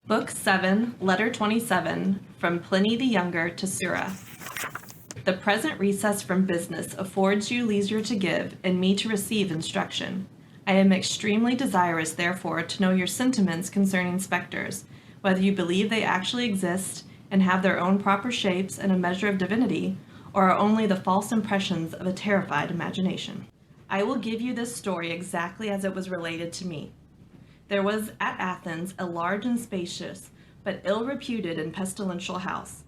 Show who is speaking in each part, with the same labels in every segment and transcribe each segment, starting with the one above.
Speaker 1: Book 7, Letter 27, from Pliny the Younger to Sura. The present recess from business affords you leisure to give, and me to receive instruction. I am extremely desirous, therefore, to know your sentiments concerning specters, whether you believe they actually exist and have their own proper shapes and a measure of divinity, or are only the false impressions of a terrified imagination. I will give you this story exactly as it was related to me. There was at Athens a large and spacious, but ill-reputed and pestilential house.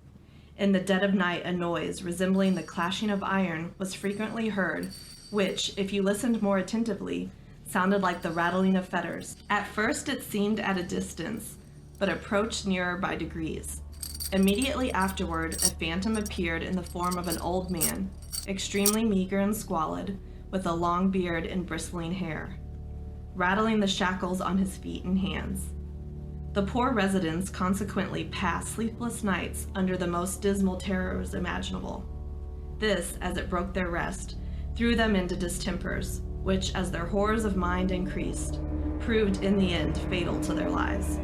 Speaker 1: In the dead of night a noise resembling the clashing of iron was frequently heard, which, if you listened more attentively, sounded like the rattling of fetters. At first it seemed at a distance, but approached nearer by degrees. Immediately afterward a phantom appeared in the form of an old man, extremely meager and squalid, with a long beard and bristling hair, rattling the shackles on his feet and hands. The poor residents consequently passed sleepless nights under the most dismal terrors imaginable. This, as it broke their rest, threw them into distempers, which, as their horrors of mind increased, proved in the end fatal to their lives.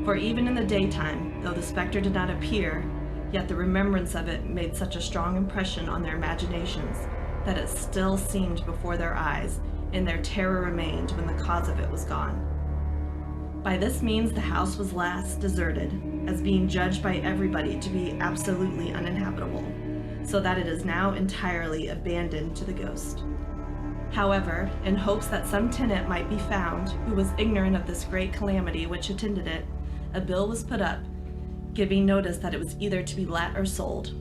Speaker 1: For even in the daytime, though the specter did not appear, yet the remembrance of it made such a strong impression on their imaginations that it still seemed before their eyes, and their terror remained when the cause of it was gone. By this means the house was last deserted, as being judged by everybody to be absolutely uninhabitable, so that it is now entirely abandoned to the ghost. However, in hopes that some tenant might be found who was ignorant of this great calamity which attended it, a bill was put up, giving notice that it was either to be let or sold.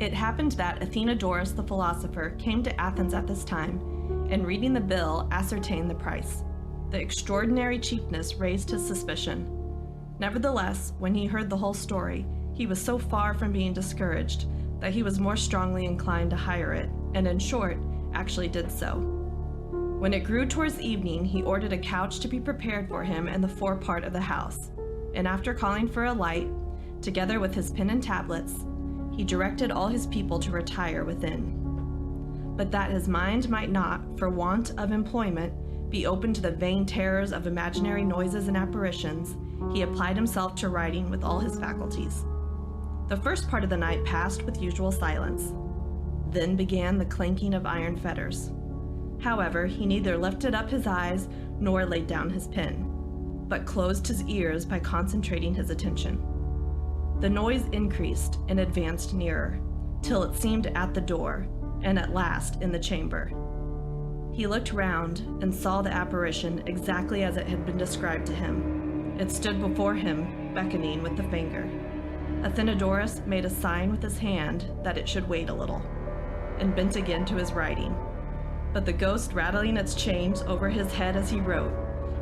Speaker 1: It happened that Athenodorus the philosopher came to Athens at this time, and reading the bill ascertained the price. The extraordinary cheapness raised his suspicion. Nevertheless, when he heard the whole story, he was so far from being discouraged that he was more strongly inclined to hire it, and in short, actually did so. When it grew towards evening, he ordered a couch to be prepared for him in the forepart of the house, and after calling for a light, together with his pen and tablets, he directed all his people to retire within. But that his mind might not, for want of employment, be open to the vain terrors of imaginary noises and apparitions, he applied himself to writing with all his faculties. The first part of the night passed with usual silence. Then began the clanking of iron fetters. However, he neither lifted up his eyes nor laid down his pen, but closed his ears by concentrating his attention. The noise increased and advanced nearer, till it seemed at the door, and at last in the chamber. He looked round and saw the apparition exactly as it had been described to him. It stood before him, beckoning with the finger. Athenodorus made a sign with his hand that it should wait a little, and bent again to his writing. But the ghost rattling its chains over his head as he wrote,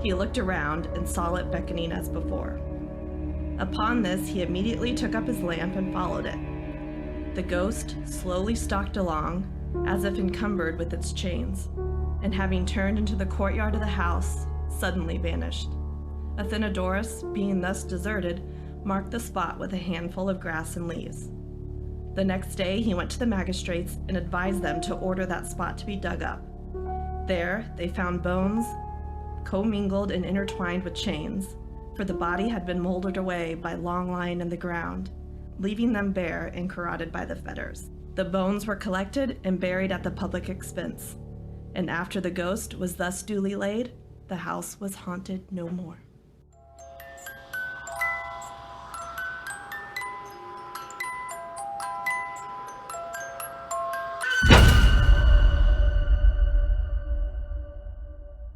Speaker 1: he looked around and saw it beckoning as before. Upon this, he immediately took up his lamp and followed it. The ghost slowly stalked along, as if encumbered with its chains, and having turned into the courtyard of the house, suddenly vanished. Athenodorus, being thus deserted, marked the spot with a handful of grass and leaves. The next day he went to the magistrates and advised them to order that spot to be dug up. There they found bones, commingled and intertwined with chains, for the body had been molded away by long lying in the ground, leaving them bare and corroded by the fetters. The bones were collected and buried at the public expense, and after the ghost was thus duly laid, the house was haunted no more.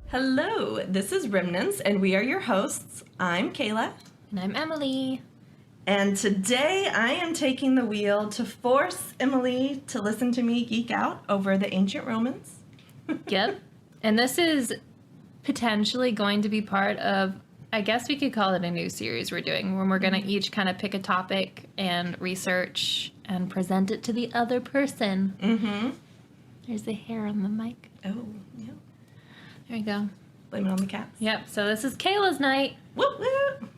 Speaker 1: Hello, this is Remnants, and we are your hosts. I'm Kayla.
Speaker 2: And I'm Emily.
Speaker 1: And today I am taking the wheel to force Emily to listen to me geek out over the ancient Romans.
Speaker 2: Yep. And this is potentially going to be part of, I guess we could call it a new series we're doing, where we're going to each kind of pick a topic and research and present it to the other person. Mm-hmm. There's the hair on the mic.
Speaker 1: Oh, yeah.
Speaker 2: There you go.
Speaker 1: Blame it on the cats.
Speaker 2: Yep. So this is Kayla's night.
Speaker 1: Whoop, whoop.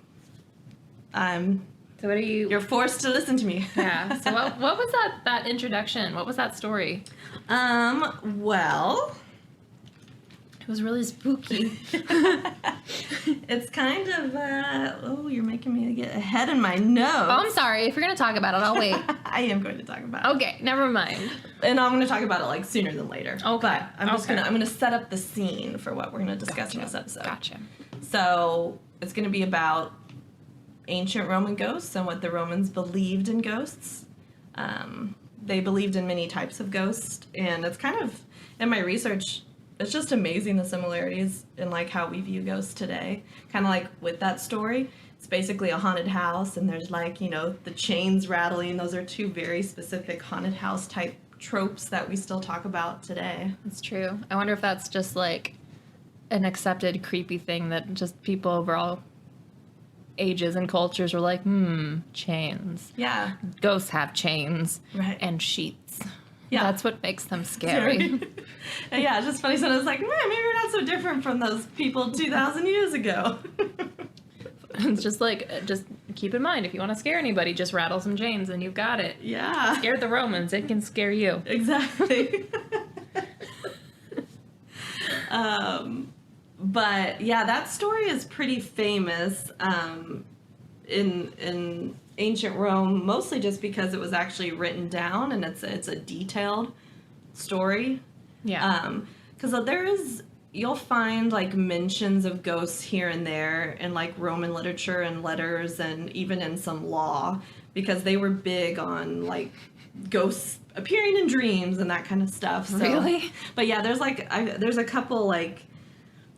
Speaker 2: So what are you...
Speaker 1: You're forced to listen to me.
Speaker 2: Yeah. So what was that introduction? What was that story?
Speaker 1: Well,
Speaker 2: was really spooky.
Speaker 1: It's kind of, you're making me get a head in my nose.
Speaker 2: Oh, I'm sorry. If you're going to talk about it, I'll wait.
Speaker 1: I am going to talk about it.
Speaker 2: Okay, never mind.
Speaker 1: And I'm going to talk about it like sooner than later.
Speaker 2: Okay.
Speaker 1: But I'm just I'm going to set up the scene for what we're going to discuss in this episode.
Speaker 2: Gotcha.
Speaker 1: So it's going to be about ancient Roman ghosts and what the Romans believed in ghosts. They believed in many types of ghosts, and it's kind of, in my research, it's just amazing the similarities in like how we view ghosts today. Kind of like with that story, it's basically a haunted house, and there's like, you know, the chains rattling. Those are two very specific haunted house type tropes that we still talk about today.
Speaker 2: It's true. I wonder if that's just like an accepted creepy thing that just people overall ages and cultures were like, chains.
Speaker 1: Yeah.
Speaker 2: Ghosts have chains.
Speaker 1: Right.
Speaker 2: And sheets.
Speaker 1: Yeah.
Speaker 2: That's what makes them scary.
Speaker 1: And yeah, it's just funny. So it's like, maybe we're not so different from those people 2,000 years ago.
Speaker 2: It's just like, just keep in mind, if you want to scare anybody, just rattle some chains and you've got it.
Speaker 1: Yeah.
Speaker 2: Scared the Romans, it can scare you.
Speaker 1: Exactly. But yeah, that story is pretty famous in ancient Rome, mostly just because it was actually written down and it's a detailed story.
Speaker 2: Yeah.
Speaker 1: Because you'll find like mentions of ghosts here and there in like Roman literature and letters and even in some law, because they were big on like ghosts appearing in dreams and that kind of stuff. So,
Speaker 2: Really?
Speaker 1: But yeah, there's a couple like,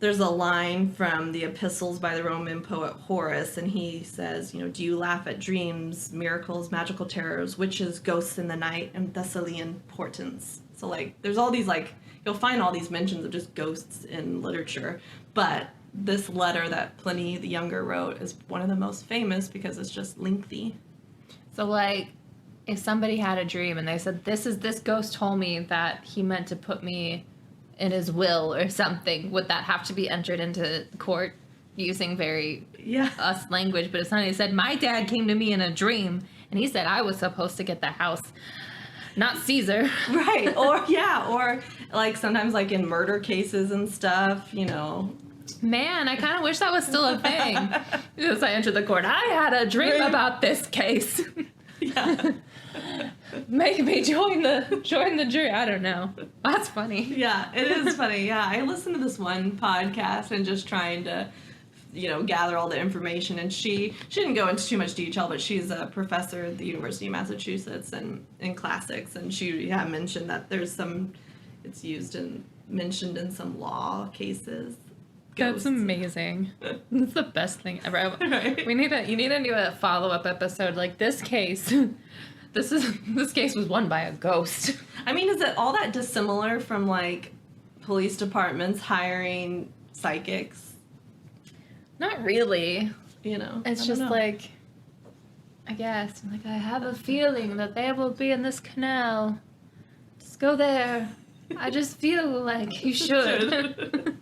Speaker 1: there's a line from the epistles by the Roman poet Horace, and he says, you know, do you laugh at dreams, miracles, magical terrors, witches, ghosts in the night, and Thessalian portents? So like, there's all these like, you'll find all these mentions of just ghosts in literature, but this letter that Pliny the Younger wrote is one of the most famous because it's just lengthy.
Speaker 2: So like, if somebody had a dream and they said, this ghost told me that he meant to put me in his will or something, would that have to be entered into court using very us language? But if somebody said, my dad came to me in a dream and he said I was supposed to get the house, not Caesar.
Speaker 1: Right. Or like sometimes like in murder cases and stuff, you know.
Speaker 2: Man, I kind of wish that was still a thing. As I entered the court, I had a dream about this case.
Speaker 1: Yeah.
Speaker 2: Make me join the jury. I don't know. That's funny.
Speaker 1: Yeah, it is funny. Yeah, I listened to this one podcast and just trying to, you know, gather all the information. And she didn't go into too much detail, but she's a professor at the University of Massachusetts and in classics. And she mentioned that there's it's used and mentioned in some law cases.
Speaker 2: That's amazing. That's the best thing ever.
Speaker 1: Right.
Speaker 2: You need to do a follow-up episode like this case. This case was won by a ghost.
Speaker 1: I mean, is it all that dissimilar from like police departments hiring psychics?
Speaker 2: Not really.
Speaker 1: You know,
Speaker 2: It's just like, I guess, like, I have a feeling that they will be in this canal. Just go there. I just feel like you should.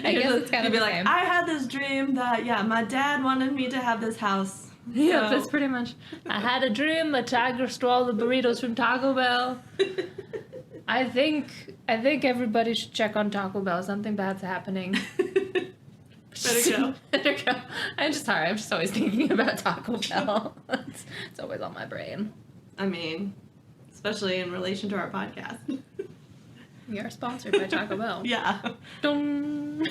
Speaker 2: I guess it's kind of
Speaker 1: be
Speaker 2: the
Speaker 1: like,
Speaker 2: same.
Speaker 1: I had this dream that my dad wanted me to have this house.
Speaker 2: Yeah,
Speaker 1: So-
Speaker 2: that's pretty much. I had a dream a tiger stole all the burritos from Taco Bell. I think everybody should check on Taco Bell. Something bad's happening.
Speaker 1: Better go.
Speaker 2: I'm just always thinking about Taco Bell. It's always on my brain.
Speaker 1: I mean, especially in relation to our podcast.
Speaker 2: We are sponsored by Taco Bell.
Speaker 1: Yeah.
Speaker 2: Dong.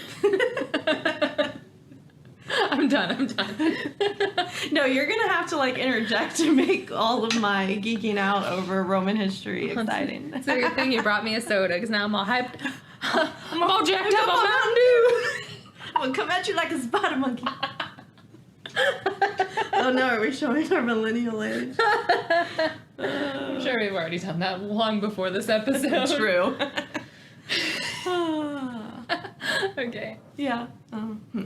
Speaker 2: I'm done.
Speaker 1: No, you're gonna have to like interject to make all of my geeking out over Roman history exciting.
Speaker 2: So good thing you brought me a soda, because now I'm all hyped. I'm all jacked up on Mountain Dew.
Speaker 1: I'm gonna come at you like a spider monkey. Oh no, are we showing our millennial age?
Speaker 2: I'm sure we've already done that long before this episode.
Speaker 1: True.
Speaker 2: Okay.
Speaker 1: Yeah.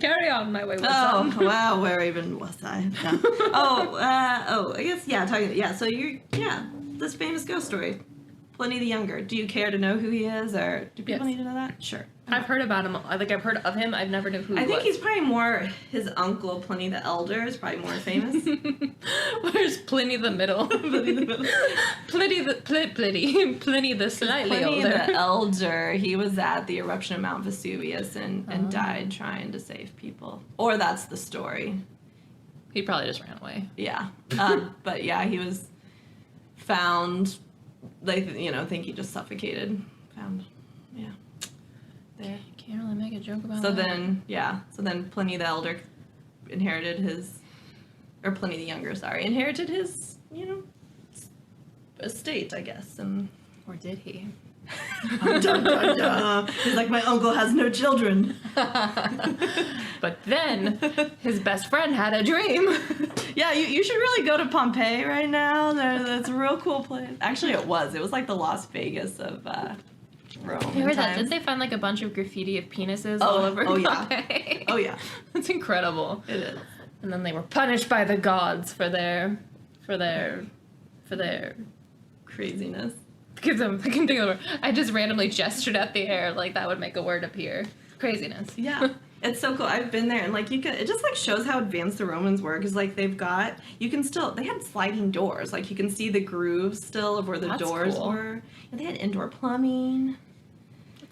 Speaker 2: Carry on, my wayward
Speaker 1: Oh,
Speaker 2: son.
Speaker 1: wow, where even was I? No. I guess, so this famous ghost story. Pliny the Younger. Do you care to know who he is, or do people
Speaker 2: Yes.
Speaker 1: need to know that? Sure.
Speaker 2: I've heard about him. I've heard of him. I've never knew who he
Speaker 1: I
Speaker 2: was.
Speaker 1: think he's probably more, his uncle, Pliny the Elder, is probably more famous.
Speaker 2: Where's Pliny the Middle?
Speaker 1: Pliny the Middle.
Speaker 2: Pliny the slightly
Speaker 1: Pliny
Speaker 2: older.
Speaker 1: the Elder, he was at the eruption of Mount Vesuvius and died trying to save people. Or that's the story.
Speaker 2: He probably just ran away.
Speaker 1: Yeah. But yeah, he was found, they, think he just suffocated. Found, yeah. There.
Speaker 2: Can't really make a joke about
Speaker 1: So
Speaker 2: that.
Speaker 1: then Pliny the Elder inherited Pliny the Younger, inherited his, estate, I guess. And
Speaker 2: Or did he?
Speaker 1: he's like, my uncle has no children.
Speaker 2: But then his best friend had a dream.
Speaker 1: Yeah, you should really go to Pompeii right now. That's a real cool place. Actually, it was like the Las Vegas of Rome.
Speaker 2: I heard that.
Speaker 1: times.
Speaker 2: Did they find like a bunch of graffiti of penises all over Pompeii?
Speaker 1: Oh yeah.
Speaker 2: That's incredible.
Speaker 1: It is.
Speaker 2: And then they were punished by the gods for their
Speaker 1: Craziness.
Speaker 2: because I can think of a word. I just randomly gestured at the air like that would make a word appear. Craziness.
Speaker 1: Yeah. It's so cool. I've been there, and like it just like shows how advanced the Romans were, because like they had sliding doors, like you can see the grooves still of where the
Speaker 2: That's
Speaker 1: doors
Speaker 2: cool.
Speaker 1: were. And they had indoor plumbing.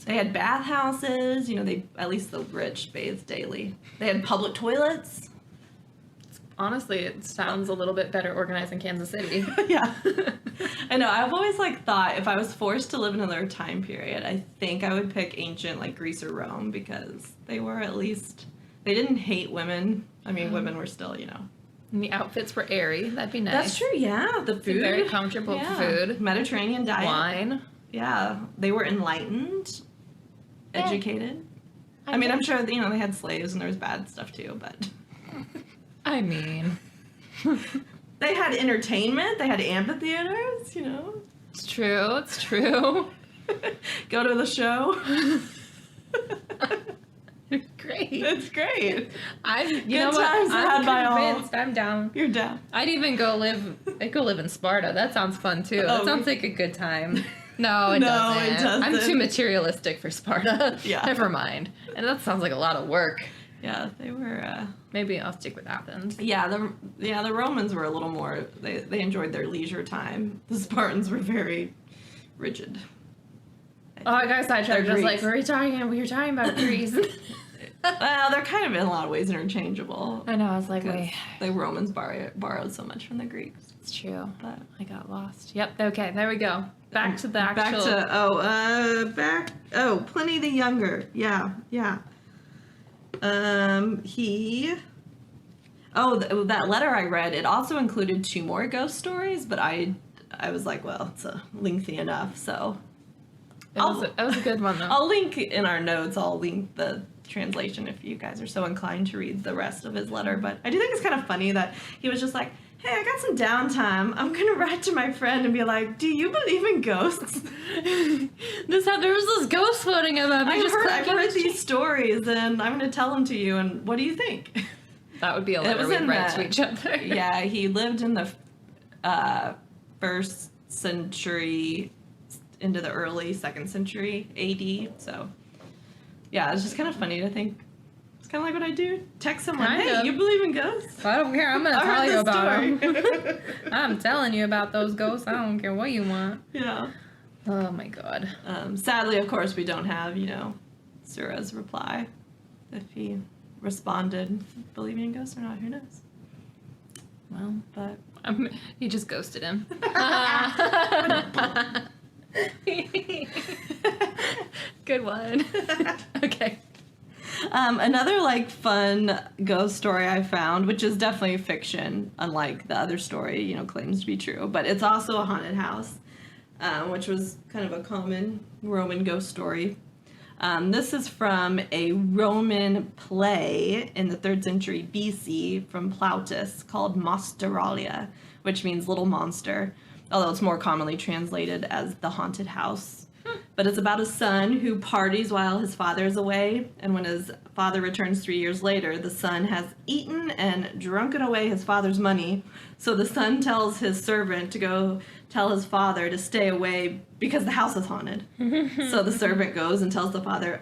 Speaker 1: They had bathhouses. They, at least the rich, bathed daily. They had public toilets.
Speaker 2: Honestly, it sounds a little bit better organized than Kansas City.
Speaker 1: Yeah. I know. I've always thought if I was forced to live in another time period, I think I would pick ancient Greece or Rome, because they were at least, they didn't hate women. I mean, women were still,
Speaker 2: And the outfits were airy. That'd be nice.
Speaker 1: That's true. Yeah. The food.
Speaker 2: Very comfortable food.
Speaker 1: Mediterranean diet.
Speaker 2: Wine.
Speaker 1: Yeah. They were enlightened, educated. I mean, I'm sure, they had slaves and there was bad stuff too, but.
Speaker 2: I mean,
Speaker 1: They had entertainment. They had amphitheaters,
Speaker 2: it's true. It's true.
Speaker 1: Go to the show.
Speaker 2: Great.
Speaker 1: It's great.
Speaker 2: You know what?
Speaker 1: times had
Speaker 2: I'm
Speaker 1: by all.
Speaker 2: convinced. I'm down.
Speaker 1: You're down.
Speaker 2: I'd even go live in Sparta. That sounds fun too. That
Speaker 1: Oh,
Speaker 2: sounds like a good time. No, it
Speaker 1: No,
Speaker 2: doesn't.
Speaker 1: it doesn't.
Speaker 2: I'm too materialistic for Sparta.
Speaker 1: Yeah.
Speaker 2: Never mind. And that sounds like a lot of work.
Speaker 1: Yeah, they were.
Speaker 2: Maybe I'll stick with Athens.
Speaker 1: The Romans were a little more. They enjoyed their leisure time. The Spartans were very rigid.
Speaker 2: Oh, I got sidetracked. I was like,
Speaker 1: Greeks.
Speaker 2: we were talking about Greece.
Speaker 1: Well, they're kind of in a lot of ways interchangeable.
Speaker 2: I know. I was like,
Speaker 1: 'Cause
Speaker 2: wait.
Speaker 1: the Romans borrowed so much from the Greeks.
Speaker 2: It's true.
Speaker 1: But
Speaker 2: I got lost. Yep. Okay. There we go. Back to the actual.
Speaker 1: Pliny the Younger. Yeah. That letter I read, it also included 2 more ghost stories, but I was like, well, it's lengthy enough, so
Speaker 2: That was a good one though.
Speaker 1: I'll link in our notes. I'll link the translation if you guys are so inclined to read the rest of his letter. But I do think it's kind of funny that he was just like, hey, I got some downtime. I'm going to write to my friend and be like, do you believe in ghosts?
Speaker 2: There was this ghost floating above me.
Speaker 1: I've heard these stories and I'm going to tell them to you. And what do you think?
Speaker 2: That would be a letter we'd write to each other.
Speaker 1: Yeah, he lived in the 1st century into the early 2nd century AD. So, yeah, it's just kind of funny to think. It's kind of like what I do. Text someone,
Speaker 2: Kind
Speaker 1: hey,
Speaker 2: of.
Speaker 1: you believe in ghosts?
Speaker 2: I don't care. I'm going to
Speaker 1: I
Speaker 2: tell
Speaker 1: heard
Speaker 2: you
Speaker 1: this
Speaker 2: about
Speaker 1: story.
Speaker 2: them. I'm telling you about those ghosts. I don't care what you want.
Speaker 1: Yeah.
Speaker 2: Oh my god.
Speaker 1: Sadly, of course, we don't have, Sura's reply. If he responded believing in ghosts or not, who knows?
Speaker 2: Well,
Speaker 1: But
Speaker 2: he just ghosted him. Good one. Okay.
Speaker 1: another fun ghost story I found, which is definitely fiction, unlike the other story, claims to be true, but it's also a haunted house, which was kind of a common Roman ghost story. This is from a Roman play in the 3rd century BC from Plautus called Monsteralia, which means little monster, although it's more commonly translated as the haunted house. But it's about a son who parties while his father is away, and when his father returns 3 years later, the son has eaten and drunken away his father's money. So the son tells his servant to go tell his father to stay away because the house is haunted. So the servant goes and tells the father,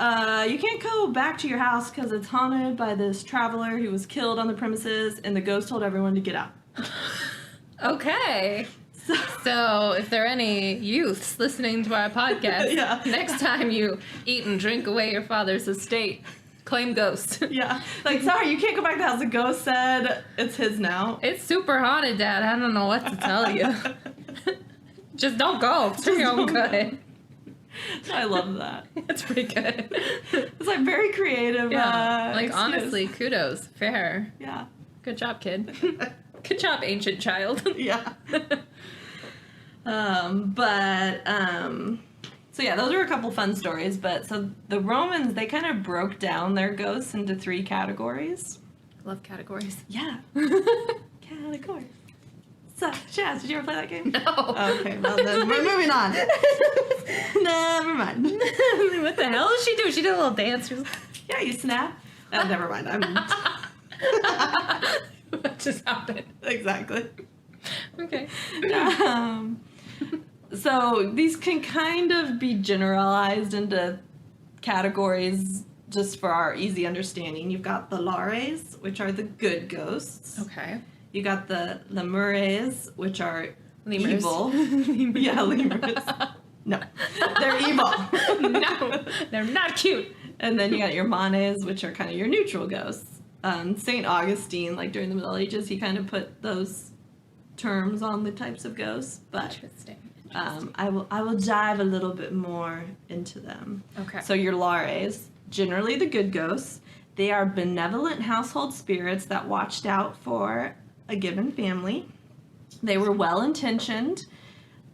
Speaker 1: you can't go back to your house because it's haunted by this traveler who was killed on the premises, and the ghost told everyone to get out.
Speaker 2: Okay. So if there are any youths listening to our podcast,
Speaker 1: Yeah.
Speaker 2: next time you eat and drink away your father's estate, claim ghost.
Speaker 1: Yeah. Like, sorry, you can't go back to the house. The ghost said it's his now.
Speaker 2: It's super haunted, Dad. I don't know what to tell you. Just don't go. It's for your own good.
Speaker 1: I love that.
Speaker 2: That's pretty good.
Speaker 1: It's like very creative.
Speaker 2: Yeah.
Speaker 1: Excuse.
Speaker 2: Honestly, kudos. Fair.
Speaker 1: Yeah.
Speaker 2: Good job, kid. Good job, ancient child.
Speaker 1: Yeah. So yeah, those are a couple fun stories. But so the Romans, they kind of broke down their ghosts into 3 categories.
Speaker 2: Love categories.
Speaker 1: Yeah. Categories. So, Chaz, did you ever play that game?
Speaker 2: No.
Speaker 1: Okay, well then we're moving on. Never mind.
Speaker 2: What the hell did she do? She did a little dance.
Speaker 1: Yeah, you snap. Oh, never mind.
Speaker 2: What just happened?
Speaker 1: Exactly.
Speaker 2: Okay.
Speaker 1: So these can kind of be generalized into categories just for our easy understanding. You've got the lares, which are the good ghosts.
Speaker 2: Okay.
Speaker 1: You got the lemures, which are
Speaker 2: Lemurs.
Speaker 1: evil. Yeah, lemurs. No, they're evil.
Speaker 2: No, they're not cute.
Speaker 1: And then you got your manes, which are kind of your neutral ghosts. St. Augustine, like during the Middle Ages, he kind of put those terms on the types of ghosts. But
Speaker 2: Interesting.
Speaker 1: I will dive a little bit more into them.
Speaker 2: Okay.
Speaker 1: So your lares, generally the good ghosts, they are benevolent household spirits that watched out for a given family. They were well-intentioned,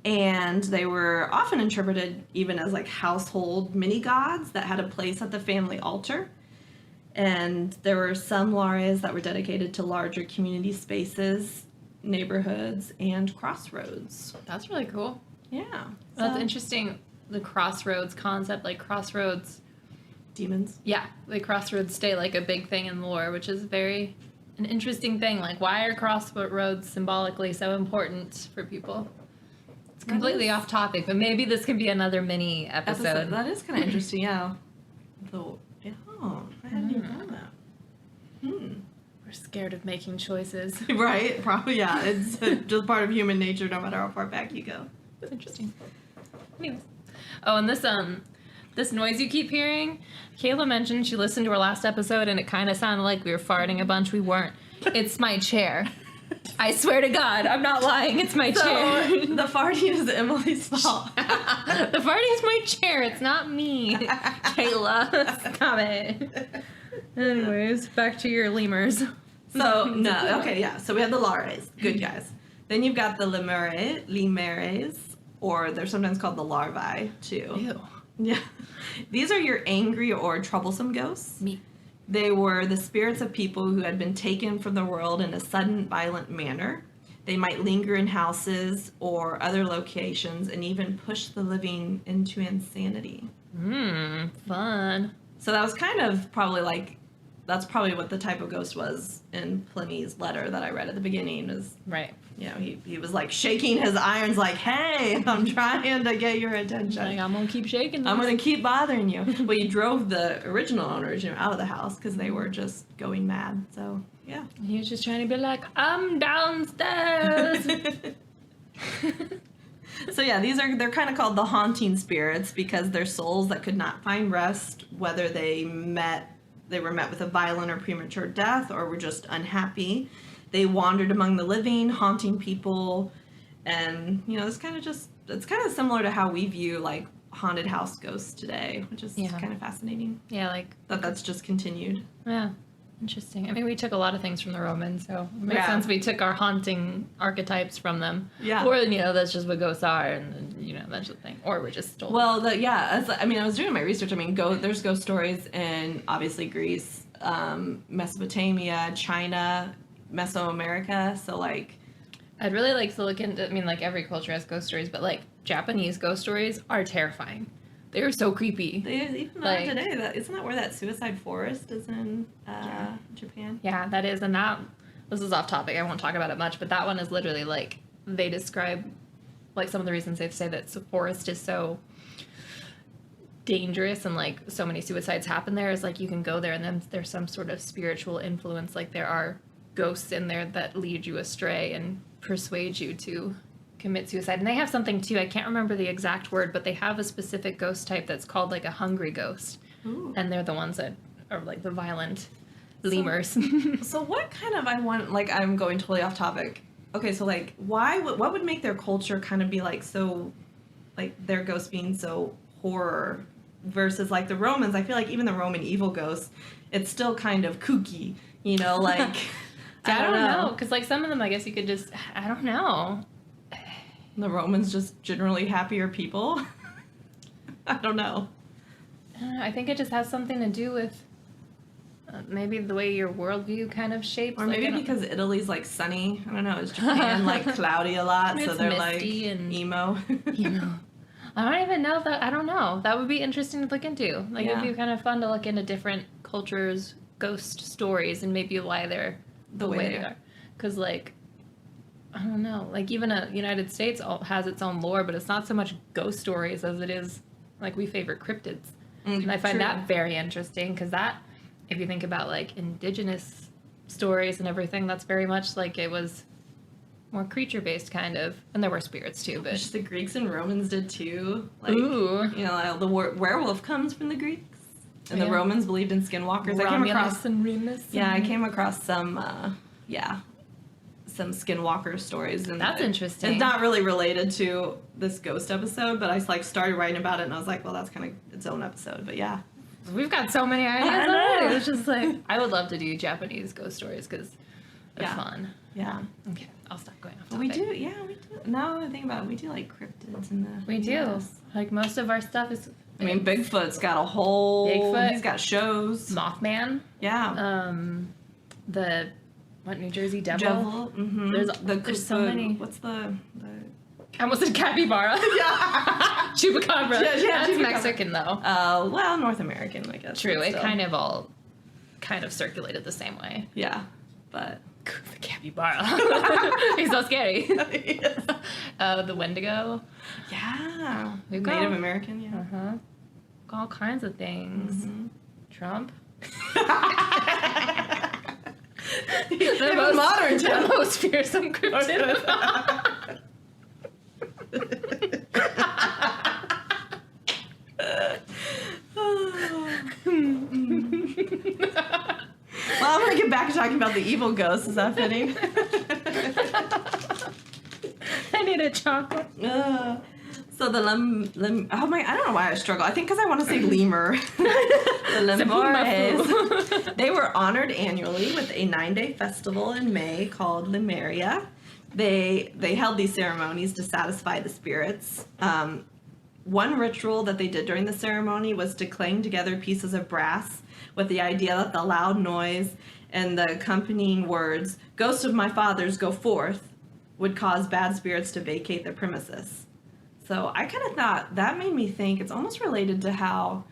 Speaker 1: and they were often interpreted even as like household mini-gods that had a place at the family altar. And there were some lares that were dedicated to larger community spaces, neighborhoods, and crossroads.
Speaker 2: That's really cool.
Speaker 1: Yeah.
Speaker 2: That's
Speaker 1: So-
Speaker 2: interesting. The crossroads concept, like crossroads.
Speaker 1: Demons.
Speaker 2: Yeah, like crossroads stay like a big thing in lore, which is an interesting thing. Like, why are crossroads symbolically so important for people? It's completely off topic, but maybe this could be another mini episode.
Speaker 1: That is kind of interesting, yeah. I hadn't even thought of that.
Speaker 2: We're scared of making choices.
Speaker 1: Right? Probably, yeah. It's just part of human nature no matter how far back you go.
Speaker 2: That's interesting. Anyways. Oh, and this noise you keep hearing, Kayla mentioned she listened to our last episode and it kind of sounded like we were farting a bunch. We weren't. It's my chair. I swear to God, I'm not lying. It's my chair.
Speaker 1: The farting is Emily's fault.
Speaker 2: The farting is my chair. It's not me. Kayla, stop it. Anyways, back to your lemurs.
Speaker 1: So, no, okay, yeah. So we have the lares, good guys. Then you've got the lemures, or they're sometimes called the larvae, too.
Speaker 2: Ew.
Speaker 1: Yeah. These are your angry or troublesome ghosts.
Speaker 2: Me.
Speaker 1: They were the spirits of people who had been taken from the world in a sudden, violent manner. They might linger in houses or other locations and even push the living into insanity.
Speaker 2: Fun.
Speaker 1: So that was kind of that's probably what the type of ghost was in Pliny's letter that I read at the beginning. Is,
Speaker 2: Right.
Speaker 1: you know, he was like shaking his irons like, hey, I'm trying to get your attention.
Speaker 2: Like, I'm gonna keep shaking this.
Speaker 1: I'm going to keep bothering you. Well, he drove the original owners, out of the house because they were just going mad. So, yeah.
Speaker 2: He was just trying to be like, I'm downstairs.
Speaker 1: So, yeah, they're kind of called the haunting spirits because they're souls that could not find rest, whether they were met with a violent or premature death or were just unhappy. They wandered among the living, haunting people. And, it's kind of similar to how we view, like, haunted house ghosts today, which is kind of fascinating.
Speaker 2: Yeah, like...
Speaker 1: That's just continued.
Speaker 2: Yeah. Interesting. I mean, we took a lot of things from the Romans, so it makes sense we took our haunting archetypes from them.
Speaker 1: Yeah.
Speaker 2: Or, that's just what ghosts are, and, that's the thing. Or we're just stole.
Speaker 1: Well, I was doing my research. There's ghost stories in, obviously, Greece, Mesopotamia, China, Mesoamerica, so, like...
Speaker 2: I'd really like to look into, every culture has ghost stories, but, like, Japanese ghost stories are terrifying. They were so creepy.
Speaker 1: Even
Speaker 2: Like-
Speaker 1: today, isn't that where that suicide forest is in Japan?
Speaker 2: Yeah, that is, and this is off topic. I won't talk about it much, but that one is literally like they describe like some of the reasons they say that the forest is so dangerous and like so many suicides happen there is like you can go there and then there's some sort of spiritual influence, like there are ghosts in there that lead you astray and persuade you to commit suicide. And they have something too, I can't remember the exact word, but they have a specific ghost type that's called like a hungry ghost.
Speaker 1: Ooh.
Speaker 2: And they're the ones that are like the violent lemurs.
Speaker 1: So what kind of, I'm going totally off topic. Okay, so like what would make their culture kind of be like so, like their ghosts being so horror versus like the Romans? I feel like even the Roman evil ghosts, it's still kind of kooky, you know, like
Speaker 2: I don't know, because like some of them I guess you could just, I don't know.
Speaker 1: The Romans just generally happier people. I don't know.
Speaker 2: I think it just has something to do with maybe the way your worldview kind of shapes.
Speaker 1: Or maybe because Italy's like sunny. I don't know. Is Japan like cloudy a lot? So
Speaker 2: It's
Speaker 1: they're like
Speaker 2: misty and
Speaker 1: emo.
Speaker 2: you know. I don't even know that. I don't know. That would be interesting to look into. Like
Speaker 1: Yeah.
Speaker 2: it'd be kind of fun to look into different cultures' ghost stories and maybe why they're the way they are. Because like I don't know. Like even a United States has its own lore, but it's not so much ghost stories as it is like we favor cryptids. And I find that very interesting because that, if you think about like indigenous stories and everything, that's very much like it was more creature based kind of, and there were spirits too. But
Speaker 1: Which the Greeks and Romans did too. Like,
Speaker 2: ooh,
Speaker 1: you know, the werewolf comes from the Greeks, and the
Speaker 2: Yeah.
Speaker 1: Romans believed in skinwalkers. I came across,
Speaker 2: and Remus.
Speaker 1: I came across some skinwalker stories, and
Speaker 2: That's interesting.
Speaker 1: It's not really related to this ghost episode, but I like started writing about it, and I was like, well, that's kind of its own episode. But yeah,
Speaker 2: We've got so many ideas
Speaker 1: I know.
Speaker 2: already. It's just like I would love to do Japanese ghost stories because they're
Speaker 1: Yeah.
Speaker 2: fun.
Speaker 1: yeah.
Speaker 2: Okay, I'll stop going off
Speaker 1: But
Speaker 2: topic.
Speaker 1: we do. Now that I think about it, we do like cryptids in the.
Speaker 2: We do.
Speaker 1: US.
Speaker 2: Like most of our stuff is.
Speaker 1: I mean, Bigfoot's got a whole.
Speaker 2: Bigfoot.
Speaker 1: He's got shows.
Speaker 2: Mothman.
Speaker 1: Yeah.
Speaker 2: The New Jersey Devil.
Speaker 1: Devil. Mm-hmm.
Speaker 2: There's so many.
Speaker 1: What's the?
Speaker 2: I almost said capybara.
Speaker 1: Yeah.
Speaker 2: Chupacabra.
Speaker 1: Yeah,
Speaker 2: That's
Speaker 1: chupacabra.
Speaker 2: Mexican though.
Speaker 1: Well, North American, I guess.
Speaker 2: True.
Speaker 1: but
Speaker 2: It
Speaker 1: still.
Speaker 2: kind of all circulated the same way.
Speaker 1: Yeah, but.
Speaker 2: The capybara. He's so scary. The Wendigo.
Speaker 1: Yeah.
Speaker 2: We've got-
Speaker 1: Native American. Yeah.
Speaker 2: Uh-huh. All kinds of things.
Speaker 1: Mhm.
Speaker 2: Trump.
Speaker 1: The most modern
Speaker 2: The
Speaker 1: Trump.
Speaker 2: most fearsome cryptid.
Speaker 1: Well, I'm gonna get back to talking about the evil ghosts. Is that fitting?
Speaker 2: I need a chocolate.
Speaker 1: So the oh my, I don't know why I struggle. I think because I want to say lemur. The lemures. They were honored annually with a 9-day festival in May called Lemuria. They held these ceremonies to satisfy the spirits. One ritual that they did during the ceremony was to clang together pieces of brass with the idea that the loud noise and the accompanying words, "Ghost of my fathers, go forth," would cause bad spirits to vacate the premises. So I kind of thought that made me think it's almost related to how,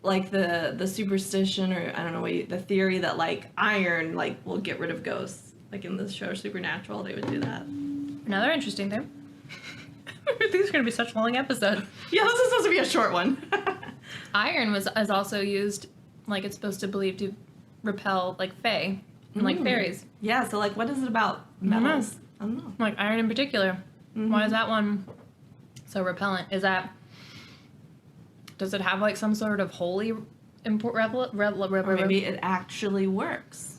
Speaker 1: like the superstition, or I don't know, the theory that like iron like will get rid of ghosts. Like in the show Supernatural, they would do that.
Speaker 2: Another interesting thing. These are going to be such a long episode.
Speaker 1: Yeah, this is supposed to be a short one.
Speaker 2: Iron is also used, like it's supposed to believe to repel like fae and like fairies.
Speaker 1: Yeah, so like what is it about metals? I don't know.
Speaker 2: Like iron in particular. Why is that one so repellent? Does it have like some sort of holy import
Speaker 1: Or maybe it actually works.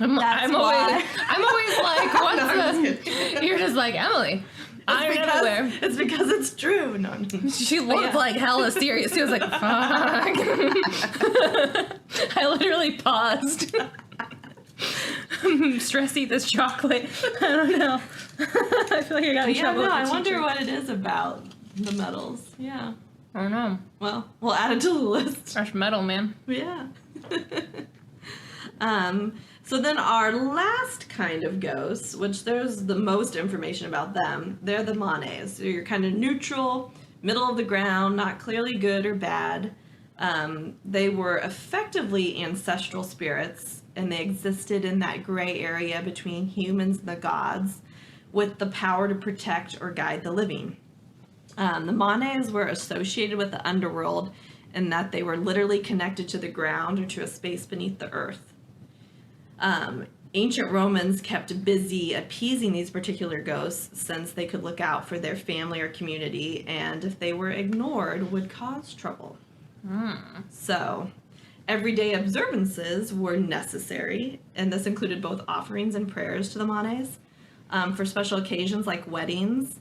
Speaker 2: I'm
Speaker 1: why.
Speaker 2: always like, what's
Speaker 1: No, I'm just
Speaker 2: the... You're just like, Emily, iron everywhere.
Speaker 1: It's because it's true. No.
Speaker 2: She looked like hella serious. She was like, fuck. I literally paused. Stress eat this chocolate. I don't know. I feel like I got in trouble with the
Speaker 1: I wonder
Speaker 2: teacher.
Speaker 1: what it is about the metals. Yeah.
Speaker 2: I don't know.
Speaker 1: Well, we'll add it to the list.
Speaker 2: Fresh metal, man.
Speaker 1: Yeah. So then our last kind of ghosts, which there's the most information about them, they're the manes. So you're kind of neutral, middle of the ground, not clearly good or bad. They were effectively ancestral spirits, and they existed in that gray area between humans and the gods, with the power to protect or guide the living. The manes were associated with the underworld in that they were literally connected to the ground or to a space beneath the earth. Ancient Romans kept busy appeasing these particular ghosts since they could look out for their family or community, and if they were ignored, would cause trouble. So, everyday observances were necessary, and this included both offerings and prayers to the manes. For special occasions like weddings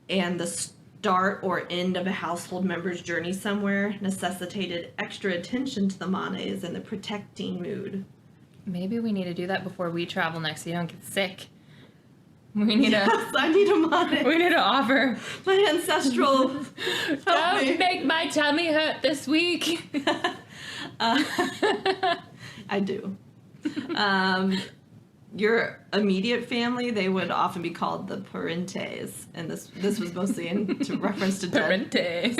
Speaker 1: and the start or end of a household member's journey somewhere necessitated extra attention to the manes and the protecting mood.
Speaker 2: Maybe we need to do that before we travel next so you don't get sick. We need
Speaker 1: I need a mane.
Speaker 2: We need to offer
Speaker 1: My ancestral.
Speaker 2: Don't make my tummy hurt this week.
Speaker 1: I do. Your immediate family, they would often be called the parentes, and this was mostly into reference to dead.
Speaker 2: Parentes.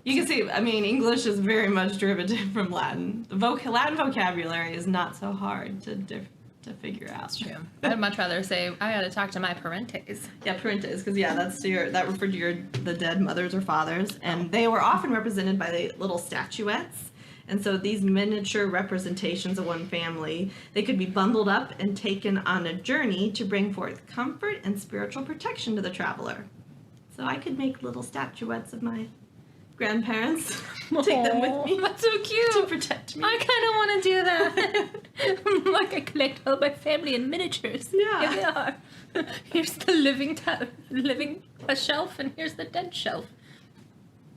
Speaker 1: You can see, I mean, English is very much derivative from Latin. The Latin vocabulary is not so hard to figure out.
Speaker 2: That's true. I'd much rather say, I gotta talk to my parentes.
Speaker 1: Yeah, parentes, because that referred to the dead mothers or fathers, and they were often represented by little statuettes. And so these miniature representations of one family, they could be bundled up and taken on a journey to bring forth comfort and spiritual protection to the traveler. So I could make little statuettes of my grandparents, take them with me.
Speaker 2: That's so cute.
Speaker 1: To protect me.
Speaker 2: I kind of want to do that. Like I collect all my family in miniatures.
Speaker 1: Yeah.
Speaker 2: Here they are. Here's the living shelf, and here's the dead shelf.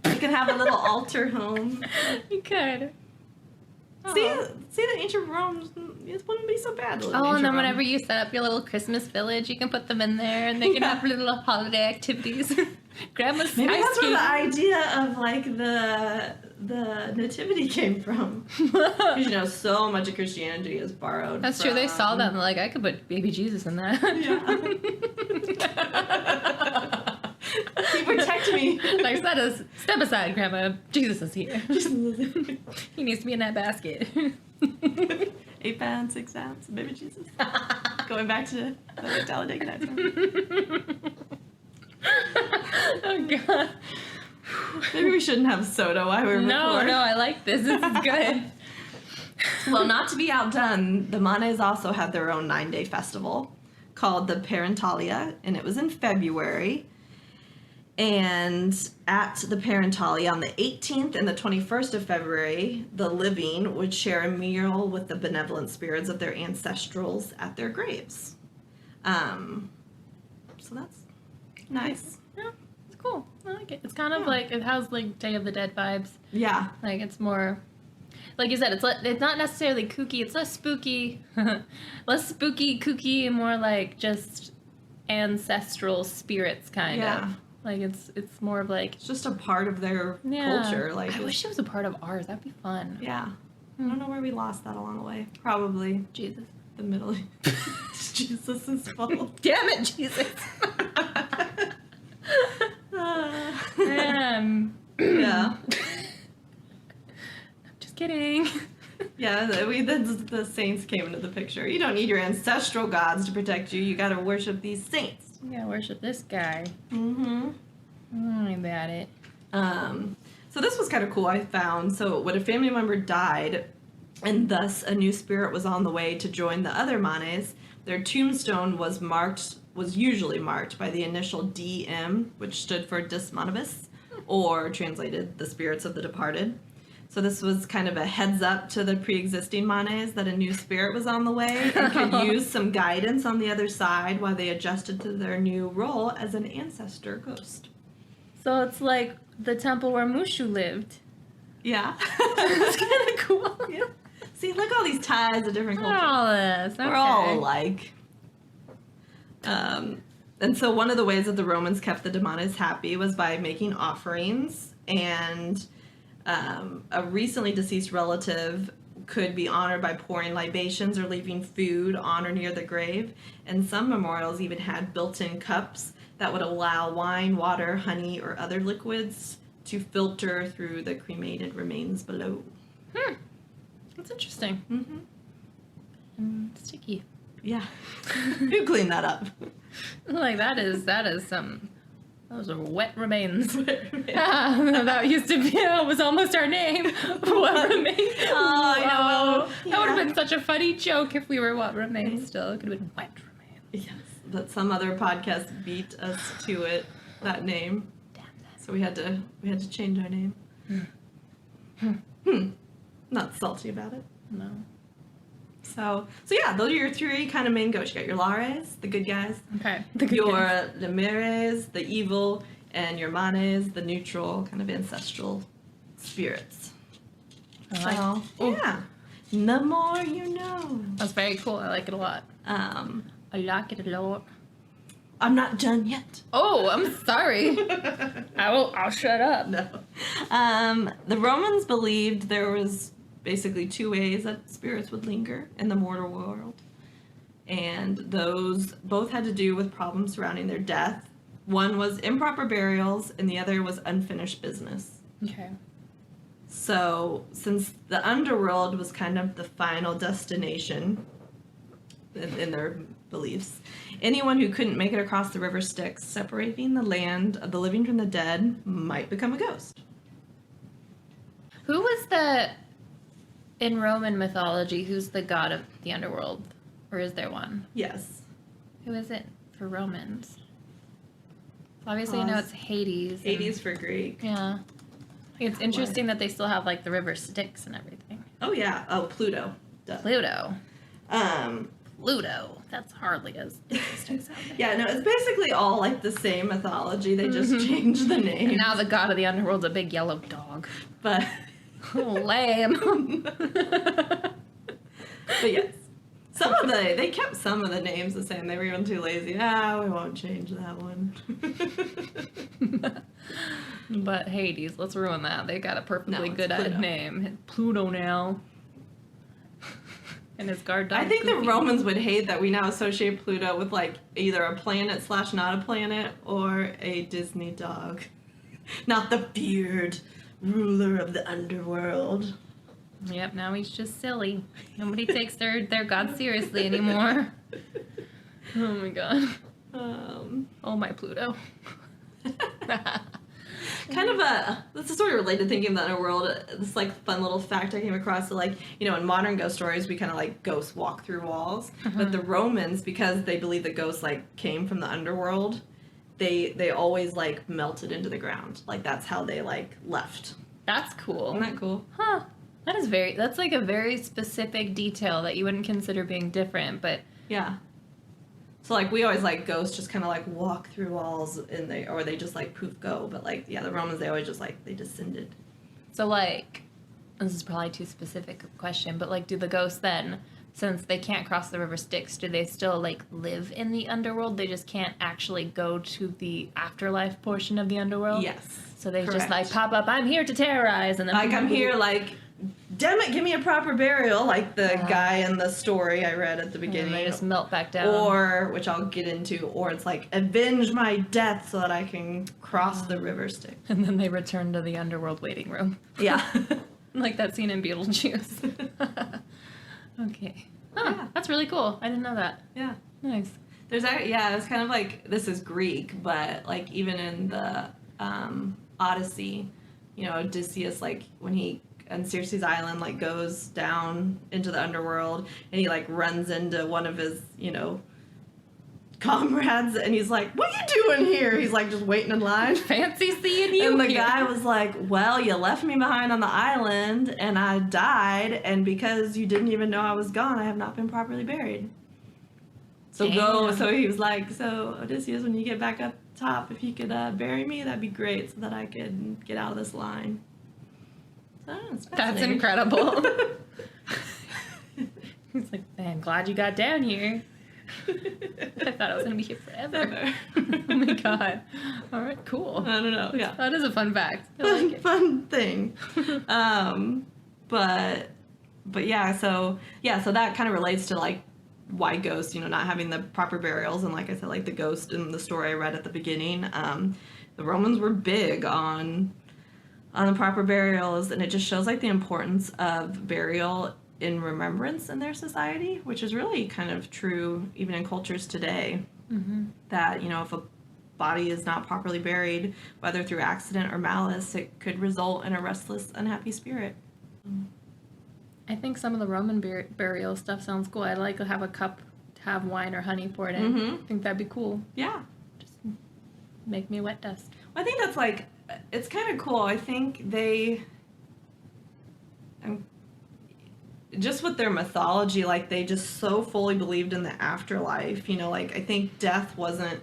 Speaker 1: You can have a little altar home.
Speaker 2: You could.
Speaker 1: See the ancient Rome, it wouldn't be so bad.
Speaker 2: Oh, and then whenever you set up your little Christmas village, you can put them in there, and they can have little holiday activities. Grandma's
Speaker 1: Maybe
Speaker 2: ice
Speaker 1: that's where
Speaker 2: skating.
Speaker 1: the idea of like the nativity came from. Because so much of Christianity is borrowed.
Speaker 2: That's true. They saw that and they're like, I could put baby Jesus in that.
Speaker 1: Yeah. He protect me.
Speaker 2: Like, step aside, Grandma. Jesus is here. He needs to be in that basket.
Speaker 1: 8 pounds, 6 ounces, baby Jesus. Going back to the Talladega Nights.
Speaker 2: Oh God.
Speaker 1: Maybe we shouldn't have soda while we're recording.
Speaker 2: No, I like this. This is good.
Speaker 1: Well, not to be outdone, the Manes also had their own 9-day festival called the Parentalia, and it was in February. And at the Parentalia on the 18th and the 21st of February, the living would share a meal with the benevolent spirits of their ancestrals at their graves. So that's nice.
Speaker 2: Yeah, it's cool. I like it. It's kind of like, it has like Day of the Dead vibes.
Speaker 1: Yeah.
Speaker 2: Like it's more, like you said, it's not necessarily kooky. It's less spooky, kooky, and more like just ancestral spirits kind of. Like it's more of like,
Speaker 1: it's just a part of their culture. Like
Speaker 2: I wish it was a part of ours. That'd be fun.
Speaker 1: Yeah. I don't know where we lost that along the way. Probably
Speaker 2: Jesus.
Speaker 1: the Middle East. Jesus' fault.
Speaker 2: Damn it, Jesus.
Speaker 1: Yeah.
Speaker 2: Just kidding.
Speaker 1: Yeah, the saints came into the picture. You don't need your ancestral gods to protect you. You gotta worship these saints.
Speaker 2: Yeah, worship this guy.
Speaker 1: Mm-hmm.
Speaker 2: I about it.
Speaker 1: So this was kind of cool, I found. So when a family member died, and thus a new spirit was on the way to join the other manes, their tombstone was usually marked by the initial DM, which stood for Dismonibus, or translated, the spirits of the departed. So this was kind of a heads up to the pre-existing manes that a new spirit was on the way and could use some guidance on the other side while they adjusted to their new role as an ancestor ghost.
Speaker 2: So it's like the temple where Mushu lived.
Speaker 1: Yeah.
Speaker 2: It's kind of cool.
Speaker 1: Yeah. See, look at all these ties of different cultures.
Speaker 2: All this. Okay.
Speaker 1: We're all alike. And so one of the ways that the Romans kept the Manes happy was by making offerings, and a recently deceased relative could be honored by pouring libations or leaving food on or near the grave. And some memorials even had built-in cups that would allow wine, water, honey, or other liquids to filter through the cremated remains below.
Speaker 2: That's interesting.
Speaker 1: Mm-hmm.
Speaker 2: And sticky.
Speaker 1: Yeah. Who cleaned that up?
Speaker 2: Like those are wet remains.
Speaker 1: Yeah.
Speaker 2: That used to be, was almost our name. What remains?
Speaker 1: Oh, I know.
Speaker 2: That would have been such a funny joke if we were what remains still. It could have been wet remains.
Speaker 1: Yes, but some other podcast beat us to it, that name.
Speaker 2: Damn that.
Speaker 1: So we had to change our name. Not salty about it.
Speaker 2: No.
Speaker 1: So yeah, those are your three kind of main ghosts. You got your lares, the good guys.
Speaker 2: Okay. The good
Speaker 1: Your
Speaker 2: guys.
Speaker 1: lemures, the evil, and your manes, the neutral, kind of ancestral spirits.
Speaker 2: I like
Speaker 1: Yeah. The more you know.
Speaker 2: That's very cool. I like it a lot. I like it a lot.
Speaker 1: I'm not done yet.
Speaker 2: Oh, I'm sorry. I'll shut up.
Speaker 1: No. The Romans believed there was basically two ways that spirits would linger in the mortal world. And those both had to do with problems surrounding their death. One was improper burials, and the other was unfinished business.
Speaker 2: Okay.
Speaker 1: So, since the underworld was kind of the final destination in their beliefs, anyone who couldn't make it across the river Styx, separating the land of the living from the dead, might become a ghost.
Speaker 2: Who was in Roman mythology, who's the god of the underworld? Or is there one?
Speaker 1: Yes.
Speaker 2: Who is it for Romans? Obviously, I know it's Hades.
Speaker 1: Hades for Greek.
Speaker 2: Yeah. It's interesting that they still have, like, the river Styx and everything.
Speaker 1: Oh, yeah. Oh, Pluto. Duh.
Speaker 2: Pluto.
Speaker 1: Um,
Speaker 2: Pluto. That's hardly as sticks out there.
Speaker 1: yeah, no, it's basically all, like, the same mythology. They just changed the name.
Speaker 2: And now the god of the underworld's a big yellow dog.
Speaker 1: But...
Speaker 2: Oh, lame.
Speaker 1: But yes. They kept some of the names the same. They were even too lazy. We won't change that one.
Speaker 2: But Hades, let's ruin that. They got a perfectly
Speaker 1: No,
Speaker 2: good
Speaker 1: it's Pluto.
Speaker 2: name. Pluto now. And his guard dog.
Speaker 1: I think
Speaker 2: Goofy.
Speaker 1: the Romans would hate that we now associate Pluto with, like, either a planet / not a planet or a Disney dog. Not the feared ruler of the underworld.
Speaker 2: Yep, now he's just silly. Nobody takes their god seriously anymore. Oh my god. Oh my Pluto.
Speaker 1: This is sort of related thinking of the underworld. This, like, fun little fact I came across. So, like, you know, in modern ghost stories, we kind of, like, ghosts walk through walls. But the Romans, because they believe that ghosts, like, came from the underworld, they always, like, melted into the ground. Like, that's how they, like, left.
Speaker 2: That's cool.
Speaker 1: Isn't that cool?
Speaker 2: Huh. That's like a very specific detail that you wouldn't consider being different, but
Speaker 1: Yeah. So, like, we always, like, ghosts just kind of, like, walk through walls or they just, like, poof, go. But, like, yeah, the Romans, they always just, like, they descended.
Speaker 2: so like, this is probably too specific a question, but like, do the ghosts then, since they can't cross the river Styx, do they still, like, live in the underworld? They just can't actually go to the afterlife portion of the underworld?
Speaker 1: Yes.
Speaker 2: So they just,
Speaker 1: correct.
Speaker 2: like, pop up, I'm here to terrorize, and then...
Speaker 1: Like, I'm here, like, damn it, give me a proper burial, like the guy in the story I read at the beginning.
Speaker 2: And they just melt back down.
Speaker 1: Or, which I'll get into, or it's like, avenge my death so that I can cross the river Styx.
Speaker 2: And then they return to the underworld waiting room.
Speaker 1: Yeah.
Speaker 2: Like that scene in Beetlejuice. Okay. Oh,
Speaker 1: Yeah.
Speaker 2: that's really cool. I didn't know that.
Speaker 1: Yeah.
Speaker 2: Nice.
Speaker 1: It's kind of like, this is Greek, but, like, even in the Odyssey, you know, Odysseus, like, when he on Circe's island, like, goes down into the underworld and he, like, runs into one of his, you know, comrades and he's like, what are you doing here? He's, like, just waiting in line.
Speaker 2: Fancy seeing you.
Speaker 1: And the
Speaker 2: here.
Speaker 1: guy was like, well, you left me behind on the island and I died, and because you didn't even know I was gone, I have not been properly buried. So
Speaker 2: Damn.
Speaker 1: so he was like, so Odysseus, when you get back up top, if you could bury me, that'd be great so that I could get out of this line. So, it's
Speaker 2: That's
Speaker 1: fascinating.
Speaker 2: incredible. He's like, man, glad you got down here. I thought I was going to be here forever. Oh my god. All right, cool.
Speaker 1: I don't know, yeah.
Speaker 2: That is a fun fact. I like it.
Speaker 1: Fun thing. But But so that kind of relates to like why ghosts, not having the proper burials. And like I said, like the ghost in the story I read at the beginning, the Romans were big on the proper burials, and it just shows like the importance of burial in remembrance in their society, which is really kind of true even in cultures today.
Speaker 2: Mm-hmm.
Speaker 1: That, if a body is not properly buried, whether through accident or malice, it could result in a restless, unhappy spirit.
Speaker 2: I think some of the Roman burial stuff sounds cool. I'd like to have a cup to have wine or honey poured in.
Speaker 1: Mm-hmm.
Speaker 2: I think that'd be cool.
Speaker 1: Yeah.
Speaker 2: Just make me wet dust.
Speaker 1: I think that's like, it's kind of cool. I think just with their mythology, like they just so fully believed in the afterlife, like I think death wasn't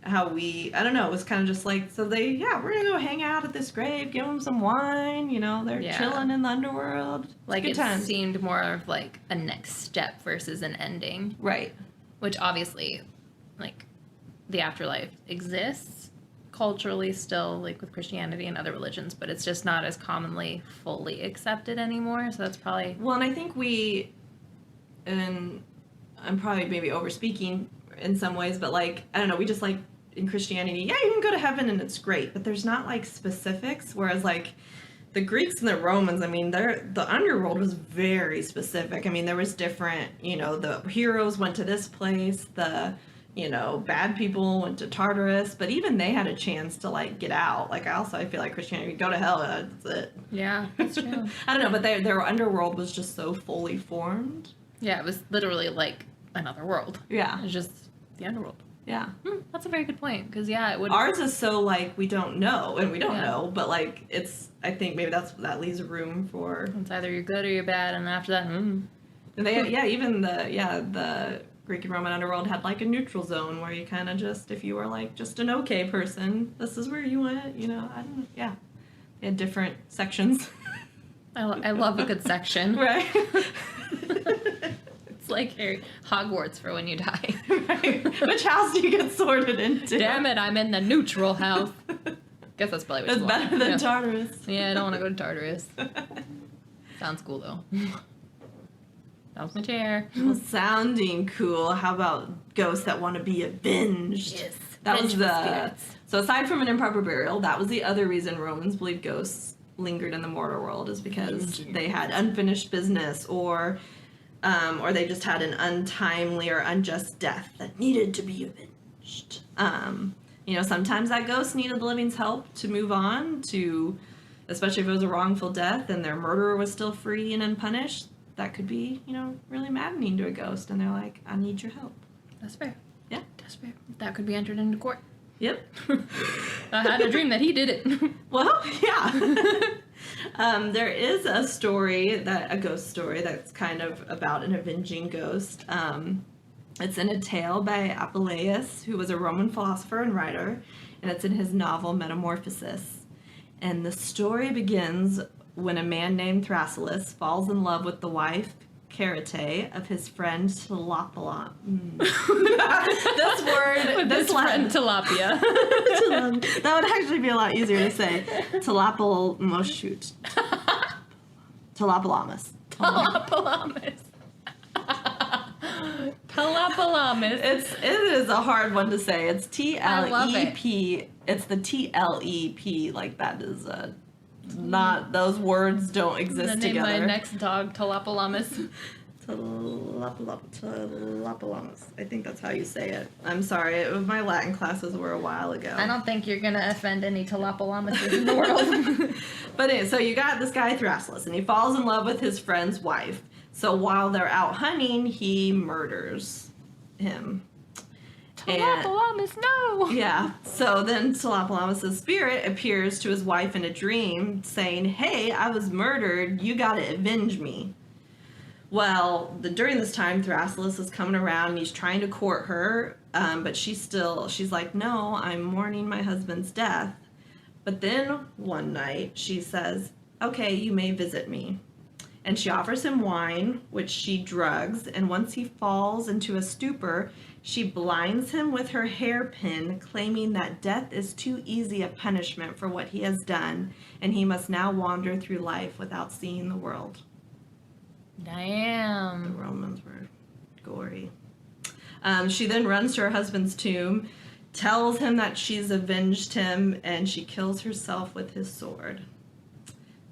Speaker 1: how I don't know, it was kind of just like, so we're gonna go hang out at this grave, give them some wine, they're chilling in the underworld.
Speaker 2: Like it
Speaker 1: time.
Speaker 2: seemed more of like a next step versus an ending.
Speaker 1: Right.
Speaker 2: Which obviously, like, the afterlife exists culturally still, like with Christianity and other religions, but it's just not as commonly fully accepted anymore. So that's probably...
Speaker 1: Well, and I think and I'm probably maybe overspeaking in some ways, but like, I don't know, we just like, in Christianity, you can go to heaven and it's great, but there's not like specifics, whereas like the Greeks and the Romans, I mean, the underworld was very specific. I mean, there was different, the heroes went to this place, the bad people went to Tartarus, but even they had a chance to like get out. Like I feel like Christianity, go to hell, that's it.
Speaker 2: Yeah, that's true.
Speaker 1: I don't know, but their underworld was just so fully formed.
Speaker 2: Yeah, it was literally like another world.
Speaker 1: Yeah.
Speaker 2: It was just the underworld.
Speaker 1: Yeah.
Speaker 2: That's a very good point, because it would...
Speaker 1: Ours is so like, we don't know, and we don't know, but like, I think maybe that leaves room for...
Speaker 2: It's either you're good or you're bad, and after that,
Speaker 1: And even the Greek and Roman underworld had like a neutral zone where you kind of just, if you were like just an okay person, this is where you went, I don't know, They had different sections.
Speaker 2: I love a good section.
Speaker 1: Right.
Speaker 2: It's like Hogwarts for when you die.
Speaker 1: Right. Which house do you get sorted into?
Speaker 2: Damn it, I'm in the neutral house. Guess that's probably what
Speaker 1: It's better than Tartarus.
Speaker 2: Yeah, I don't want to go to Tartarus. Sounds cool, though. That was my chair.
Speaker 1: Well, sounding cool. How about ghosts that want to be avenged?
Speaker 2: Yes.
Speaker 1: That was
Speaker 2: spirits.
Speaker 1: So aside from an improper burial, that was the other reason Romans believed ghosts lingered in the mortal world, is because they had unfinished business, or they just had an untimely or unjust death that needed to be avenged. Sometimes that ghost needed the living's help to move on, especially if it was a wrongful death and their murderer was still free and unpunished. That could be, really maddening to a ghost, and they're like, I need your help.
Speaker 2: That's fair.
Speaker 1: Yeah.
Speaker 2: That's fair. That could be entered into court.
Speaker 1: Yep.
Speaker 2: I had a dream that he did it.
Speaker 1: Well, yeah. There is a ghost story that's kind of about an avenging ghost. It's in a tale by Apuleius, who was a Roman philosopher and writer, and it's in his novel Metamorphosis. And the story begins when a man named Thrasyllus falls in love with the wife, Karate, of his friend Tilapia.
Speaker 2: This friend Tilapia.
Speaker 1: That would actually be a lot easier to say. Tilapalamus.
Speaker 2: Tilapalamus. Tilapalamus.
Speaker 1: It is a hard one to say. It's T-L-E-P. It's the T-L-E-P. Like that is not, those words don't exist together.
Speaker 2: Name my next dog Tilapalamus.
Speaker 1: Tilapalamus. I think that's how you say it. I'm sorry. My Latin classes were a while ago.
Speaker 2: I don't think you're gonna offend any Tilapalamuses in the world.
Speaker 1: But anyway, so you got this guy Thrasyllus, and he falls in love with his friend's wife. So while they're out hunting, he murders him.
Speaker 2: Tilapalamus, no!
Speaker 1: Yeah. So then Tilapalamus' spirit appears to his wife in a dream, saying, "Hey, I was murdered. You gotta avenge me." Well, during this time, Thrasyllus is coming around, and he's trying to court her, but she's like, "No, I'm mourning my husband's death." But then one night, she says, "Okay, you may visit me." And she offers him wine, which she drugs, and once he falls into a stupor, she blinds him with her hairpin, claiming that death is too easy a punishment for what he has done, and he must now wander through life without seeing the world. The
Speaker 2: Damn.
Speaker 1: Romans were gory. She then runs to her husband's tomb, tells him that she's avenged him, and she kills herself with his sword.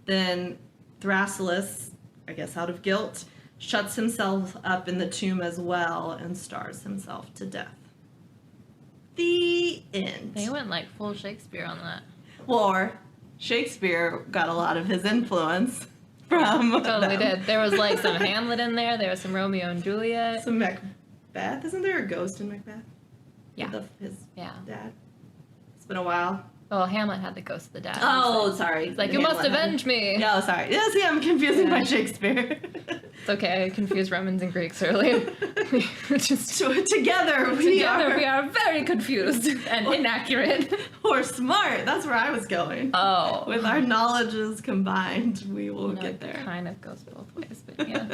Speaker 1: Then Thrasyllus, I guess out of guilt, shuts himself up in the tomb as well and starves himself to death. The end.
Speaker 2: They went like full Shakespeare on that.
Speaker 1: Or Shakespeare got a lot of his influence from
Speaker 2: Totally
Speaker 1: them.
Speaker 2: did. There was like some Hamlet in there. There was some Romeo and Juliet.
Speaker 1: Some Macbeth. Isn't there a ghost in Macbeth?
Speaker 2: Yeah.
Speaker 1: His
Speaker 2: Yeah.
Speaker 1: dad. It's been a while.
Speaker 2: Well, Hamlet had the ghost of the dad.
Speaker 1: Oh, sorry.
Speaker 2: It's like, you must avenge me.
Speaker 1: No, sorry. Yeah, see, I'm confusing
Speaker 2: Yeah.
Speaker 1: my Shakespeare.
Speaker 2: It's okay. I confused Romans and Greeks earlier. Just
Speaker 1: So together we
Speaker 2: are very confused and inaccurate.
Speaker 1: or smart. That's where I was going.
Speaker 2: Oh.
Speaker 1: With our knowledges combined, we will
Speaker 2: No,
Speaker 1: get
Speaker 2: it
Speaker 1: there.
Speaker 2: kind of goes both ways, but yeah.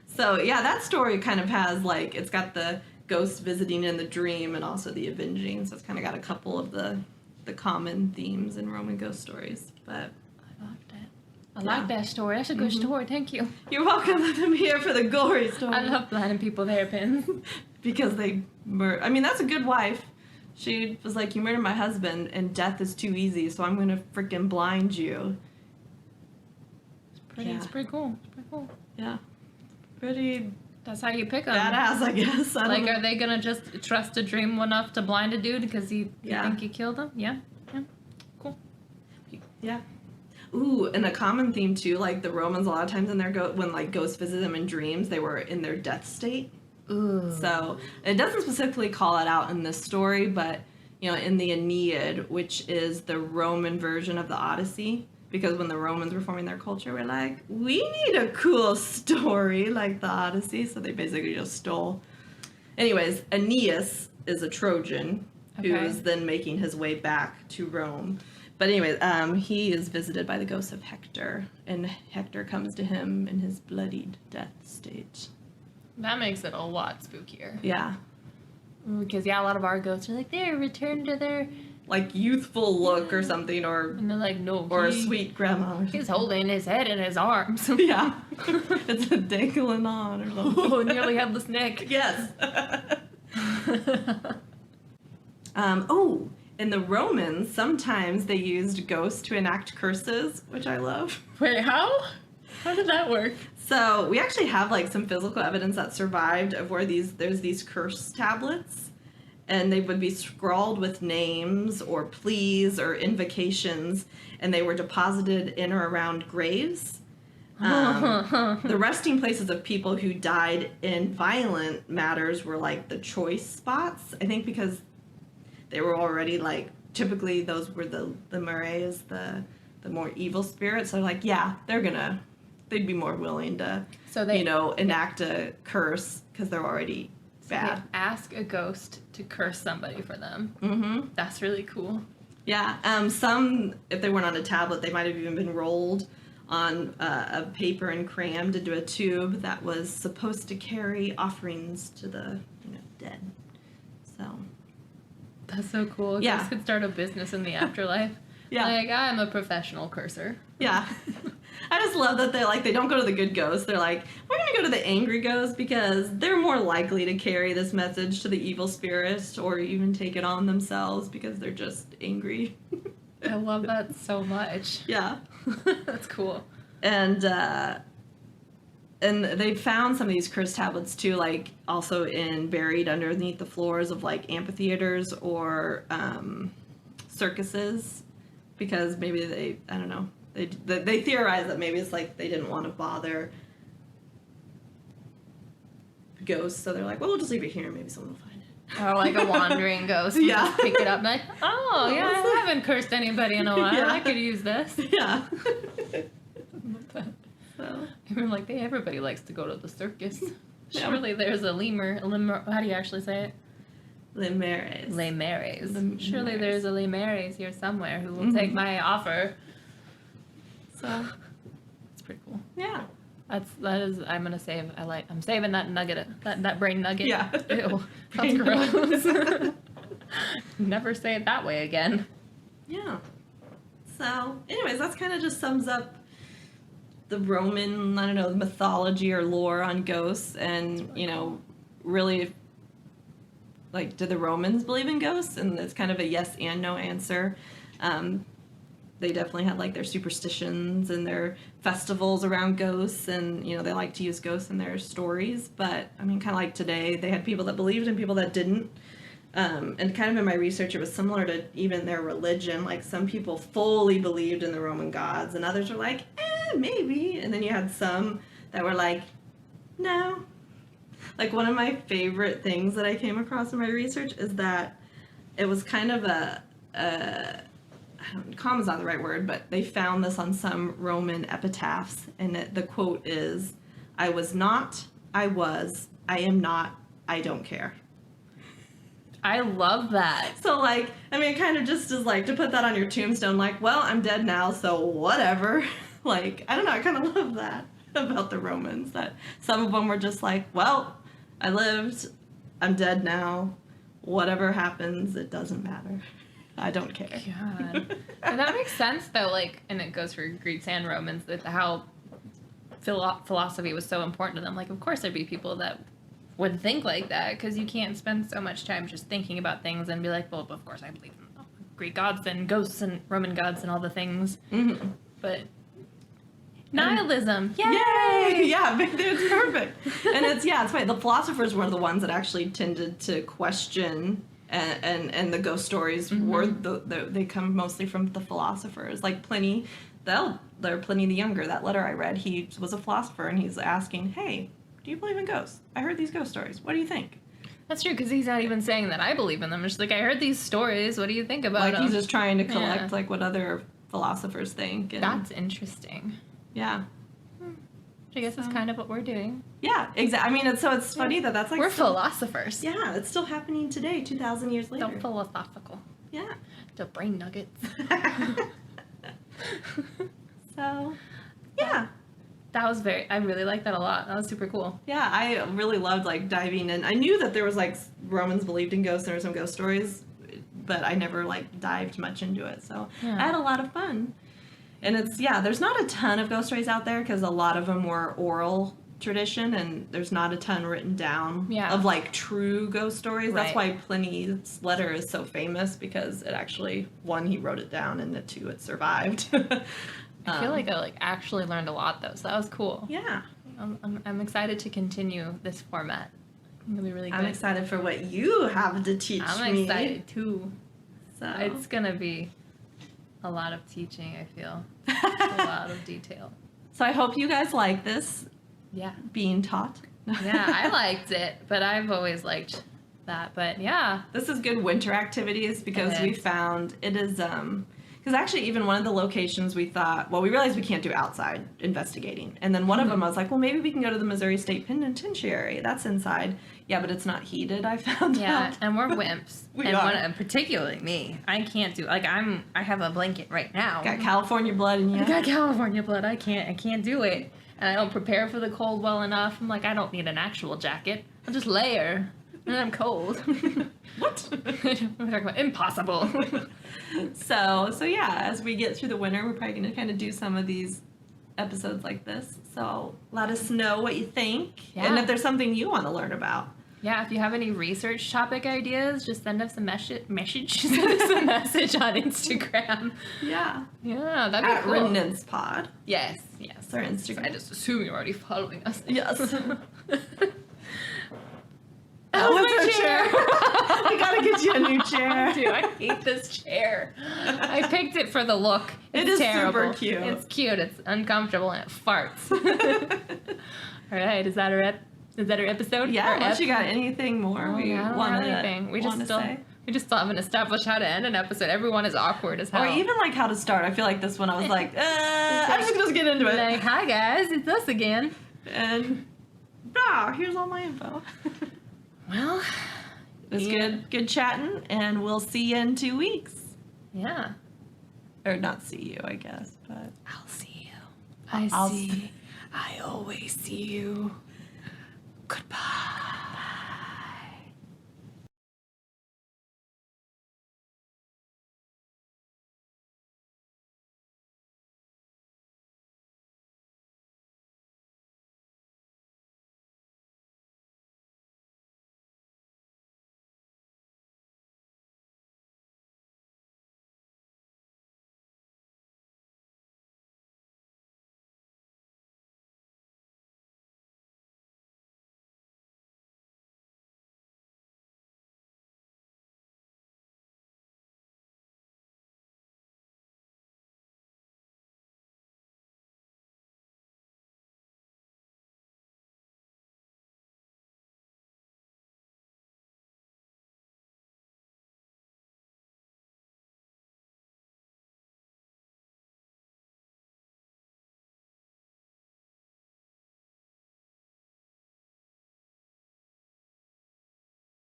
Speaker 1: So, yeah, that story kind of has, like, it's got the ghost visiting in the dream and also the avenging. So it's kind of got a couple of the common themes in Roman ghost stories. But
Speaker 2: I loved it. I like that story. That's a good story. Thank you.
Speaker 1: you're welcome. I'm here for the gory story.
Speaker 2: I love blinding people with hairpins.
Speaker 1: Because they I mean, that's a good wife. She was like, you murdered my husband and death is too easy, so I'm going to freaking blind you.
Speaker 2: It's pretty cool. It's pretty cool.
Speaker 1: Yeah. Pretty
Speaker 2: That's how you pick them.
Speaker 1: badass, I guess. I don't
Speaker 2: Like,
Speaker 1: know.
Speaker 2: are they gonna just trust a dream enough to blind a dude because you
Speaker 1: Yeah.
Speaker 2: think you killed him? Yeah. Yeah. Cool.
Speaker 1: Yeah. Ooh, and a common theme too, like the Romans a lot of times in their when like ghosts visit them in dreams, they were in their death state.
Speaker 2: Ooh.
Speaker 1: So it doesn't specifically call it out in this story, but you know, in the Aeneid, which is the Roman version of the Odyssey, because when the Romans were forming their culture, we're like, we need a cool story like the Odyssey, so they basically just stole. Anyways, Aeneas is a Trojan who
Speaker 2: Okay.
Speaker 1: is then making his way back to Rome. But anyways, he is visited by the ghost of Hector, and Hector comes to him in his bloodied death state.
Speaker 2: That makes it a lot spookier.
Speaker 1: Yeah.
Speaker 2: Because, yeah, a lot of our ghosts are like, they're returned to their...
Speaker 1: Like youthful look or something, or
Speaker 2: And they're like, no,
Speaker 1: a sweet grandma.
Speaker 2: he's holding his head in his arms.
Speaker 1: Yeah. It's a dangling on or something.
Speaker 2: Oh, nearly headless Nick.
Speaker 1: Yes. In the Romans, sometimes they used ghosts to enact curses, which I love.
Speaker 2: Wait, how? How did that work?
Speaker 1: So we actually have like some physical evidence that survived of where there's these curse tablets, and they would be scrawled with names or pleas or invocations, and they were deposited in or around graves. The resting places of people who died in violent matters were like the choice spots. I think because they were already like, typically those were the lemures, the more evil spirits. So like, yeah, they'd be more willing to,
Speaker 2: So they,
Speaker 1: enact a curse because they're already bad.
Speaker 2: they ask a ghost to curse somebody for them.
Speaker 1: Mm-hmm.
Speaker 2: That's really cool.
Speaker 1: Yeah. Some, if they weren't on a tablet, they might have even been rolled on a paper and crammed into a tube that was supposed to carry offerings to the dead. So.
Speaker 2: That's so cool.
Speaker 1: Yeah.
Speaker 2: Ghosts could start a business in the afterlife.
Speaker 1: Yeah.
Speaker 2: Like, I'm a professional curser.
Speaker 1: Yeah. I just love that they don't go to the good ghosts. They're like, we're going to go to the angry ghosts because they're more likely to carry this message to the evil spirit or even take it on themselves because they're just angry.
Speaker 2: I love that so much.
Speaker 1: Yeah.
Speaker 2: That's cool.
Speaker 1: And they found some of these curse tablets too, like also buried underneath the floors of like amphitheaters or circuses, because maybe I don't know, they theorize that maybe it's like they didn't want to bother ghosts, so they're like, well, we'll just leave it here and maybe someone will find it.
Speaker 2: Or like a wandering ghost.
Speaker 1: Yeah.
Speaker 2: Just pick it up and like, oh, yeah, I haven't cursed anybody in a while.
Speaker 1: Yeah.
Speaker 2: I could use this.
Speaker 1: Yeah. So.
Speaker 2: Like, everybody likes to go to the circus.
Speaker 1: Yeah.
Speaker 2: Surely there's a lemur, how do you actually say it?
Speaker 1: Lemures.
Speaker 2: Lemures. Surely
Speaker 1: Lemures.
Speaker 2: there's a lemures here somewhere who will take my offer.
Speaker 1: So.
Speaker 2: It's pretty cool.
Speaker 1: Yeah.
Speaker 2: I'm saving that nugget, that brain nugget.
Speaker 1: Yeah.
Speaker 2: Ew. That's gross. Never say it that way again.
Speaker 1: Yeah. So, anyways, that's kind of just sums up the Roman, I don't know, mythology or lore on ghosts, and really, like, did the Romans believe in ghosts? And it's kind of a yes and no answer. They definitely had like their superstitions and their festivals around ghosts, and they like to use ghosts in their stories. But I mean, kind of like today, they had people that believed and people that didn't. And kind of in my research, it was similar to even their religion. Like, some people fully believed in the Roman gods, and others were like, maybe. And then you had some that were like, no. Like, one of my favorite things that I came across in my research is that it was kind of calm is not the right word, but they found this on some Roman epitaphs, and the quote is, "I was not, I was, I am not, I don't care."
Speaker 2: I love that.
Speaker 1: So, like, I mean, it kind of just is like to put that on your tombstone, like, well, I'm dead now, so whatever. Like, I don't know, I kind of love that about the Romans, that some of them were just like, well, I lived, I'm dead now, whatever happens, it doesn't matter. I don't care.
Speaker 2: God. And that makes sense, though, like, and it goes for Greeks and Romans, that how philosophy was so important to them. Like, of course there'd be people that would think like that, because you can't spend so much time just thinking about things and be like, well, of course I believe in Greek gods and ghosts and Roman gods and all the things.
Speaker 1: Mm-hmm.
Speaker 2: But nihilism, yay!
Speaker 1: Yay! Yeah, it's perfect. And it's funny. The philosophers were the ones that actually tended to question, and the ghost stories were they come mostly from the philosophers. Like Pliny, Pliny the Younger, that letter I read, he was a philosopher, and he's asking, hey, do you believe in ghosts? I heard these ghost stories. What do you think?
Speaker 2: That's true, because he's not even saying that I believe in them. It's just like, I heard these stories. What do you think about them?
Speaker 1: He's just trying to collect like what other philosophers think. And,
Speaker 2: that's interesting.
Speaker 1: Yeah.
Speaker 2: I guess that's kind of what we're doing.
Speaker 1: Yeah, exactly. I mean, it's funny that's like...
Speaker 2: We're philosophers.
Speaker 1: Yeah, it's still happening today, 2,000 years later.
Speaker 2: So philosophical.
Speaker 1: Yeah.
Speaker 2: The brain nuggets.
Speaker 1: So, yeah.
Speaker 2: That was I really liked that a lot. That was super cool.
Speaker 1: Yeah, I really loved, like, diving in. I knew that there was, like, Romans believed in ghosts, and there were some ghost stories, but I never, like, dived much into it. So I had a lot of fun. And there's not a ton of ghost stories out there, because a lot of them were oral tradition, and there's not a ton written down of, like, true ghost stories. Right. That's why Pliny's letter is so famous, because it actually, one, he wrote it down, and two, it survived.
Speaker 2: I feel like I actually learned a lot, though, so that was cool.
Speaker 1: Yeah.
Speaker 2: I'm excited to continue this format. It'll be really good.
Speaker 1: I'm excited for what you have to teach me.
Speaker 2: I'm excited, too.
Speaker 1: So
Speaker 2: it's going to be a lot of teaching, I feel. A lot of detail.
Speaker 1: So I hope you guys like this.
Speaker 2: Yeah.
Speaker 1: Being taught.
Speaker 2: Yeah, I liked it, but I've always liked that. But yeah.
Speaker 1: This is good winter activities, because we found it is... Because actually, even one of the locations we thought, well, we realized we can't do outside investigating. And then one of them, I was like, well, maybe we can go to the Missouri State Penitentiary. That's inside. Yeah, but it's not heated, I found out.
Speaker 2: Yeah, and we're wimps.
Speaker 1: We are.
Speaker 2: And particularly me. I can't do, like, I have a blanket right now.
Speaker 1: Got California blood in you.
Speaker 2: I got California blood. I can't do it. And I don't prepare for the cold well enough. I'm like, I don't need an actual jacket. I'll just layer. And then I'm cold.
Speaker 1: What?
Speaker 2: We're talking about impossible.
Speaker 1: So yeah, as we get through the winter, we're probably going to kind of do some of these episodes like this. So let us know what you think, and if there's something you want to learn about.
Speaker 2: Yeah, if you have any research topic ideas, just send us a message. Send us a message on Instagram.
Speaker 1: Yeah.
Speaker 2: Yeah, that'd be
Speaker 1: At
Speaker 2: cool.
Speaker 1: Remnants Pod.
Speaker 2: Yes.
Speaker 1: Our Instagram.
Speaker 2: I just assume you're already following us.
Speaker 1: Yes.
Speaker 2: That was my chair.
Speaker 1: I gotta get you a new chair.
Speaker 2: Dude, I hate this chair. I picked it for the look. It's
Speaker 1: it is
Speaker 2: terrible.
Speaker 1: super cute.
Speaker 2: It's cute. It's uncomfortable and it farts. All right, is that our episode?
Speaker 1: Yeah. Unless you got anything more we want to
Speaker 2: anything. We just still haven't established how to end an episode. Everyone is awkward as hell.
Speaker 1: Or even like how to start. I feel like this one I was like, I'm just gonna get into it.
Speaker 2: Like, hi guys, it's us again.
Speaker 1: And here's all my info.
Speaker 2: Well,
Speaker 1: it was good chatting, and we'll see you in 2 weeks.
Speaker 2: Yeah.
Speaker 1: Or not see you, I guess, but
Speaker 2: I'll see you.
Speaker 1: I'll
Speaker 2: I always see you. Goodbye.